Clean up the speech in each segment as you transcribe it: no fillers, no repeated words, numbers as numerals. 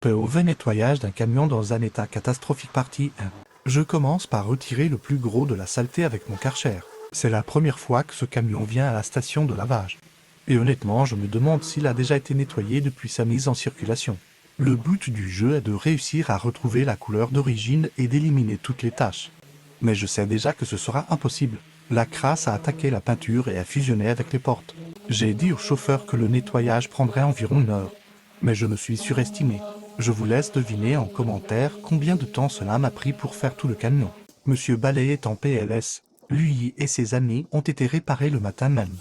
POV nettoyage d'un camion dans un état catastrophique partie 1. Je commence par retirer le plus gros de la saleté avec mon Karcher. C'est la première fois que ce camion vient à la station de lavage. Et honnêtement, je me demande s'il a déjà été nettoyé depuis sa mise en circulation. Le but du jeu est de réussir à retrouver la couleur d'origine et d'éliminer toutes les taches. Mais je sais déjà que ce sera impossible. La crasse a attaqué la peinture et a fusionné avec les portes. J'ai dit au chauffeur que le nettoyage prendrait environ 1 heure. Mais je me suis surestimé. Je vous laisse deviner en commentaire combien de temps cela m'a pris pour faire tout le camion. Monsieur Ballet est en PLS. Lui et ses amis ont été réparés le matin même.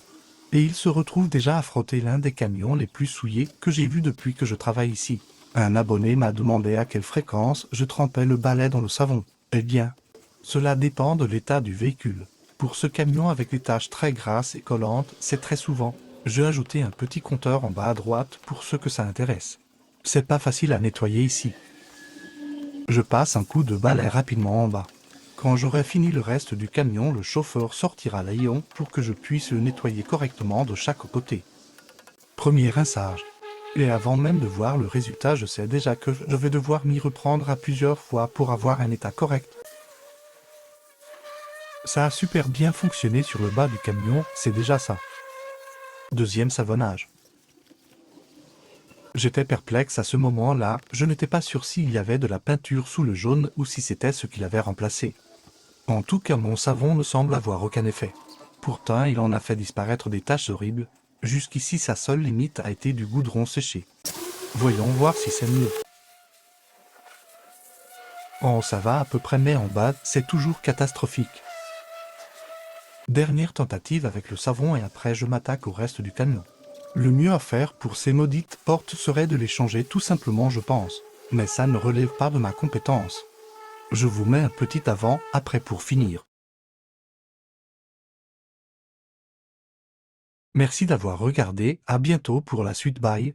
Et il se retrouve déjà à frotter l'un des camions les plus souillés que j'ai vus depuis que je travaille ici. Un abonné m'a demandé à quelle fréquence je trempais le balai dans le savon. Eh bien, cela dépend de l'état du véhicule. Pour ce camion avec des taches très grasses et collantes, c'est très souvent. J'ai ajouté un petit compteur en bas à droite pour ceux que ça intéresse. C'est pas facile à nettoyer ici. Je passe un coup de balai rapidement en bas. Quand j'aurai fini le reste du camion, le chauffeur sortira l'aïon pour que je puisse le nettoyer correctement de chaque côté. Premier rinçage. Et avant même de voir le résultat, je sais déjà que je vais devoir m'y reprendre à plusieurs fois pour avoir un état correct. Ça a super bien fonctionné sur le bas du camion, c'est déjà ça. Deuxième savonnage. J'étais perplexe à ce moment-là, je n'étais pas sûr s'il y avait de la peinture sous le jaune ou si c'était ce qu'il avait remplacé. En tout cas, mon savon ne semble avoir aucun effet. Pourtant, il en a fait disparaître des taches horribles. Jusqu'ici, sa seule limite a été du goudron séché. Voyons voir si c'est mieux. Oh, ça va à peu près, mais en bas, c'est toujours catastrophique. Dernière tentative avec le savon et après je m'attaque au reste du camion. Le mieux à faire pour ces maudites portes serait de les changer tout simplement, je pense. Mais ça ne relève pas de ma compétence. Je vous mets un petit avant-après pour finir. Merci d'avoir regardé, à bientôt pour la suite, bye.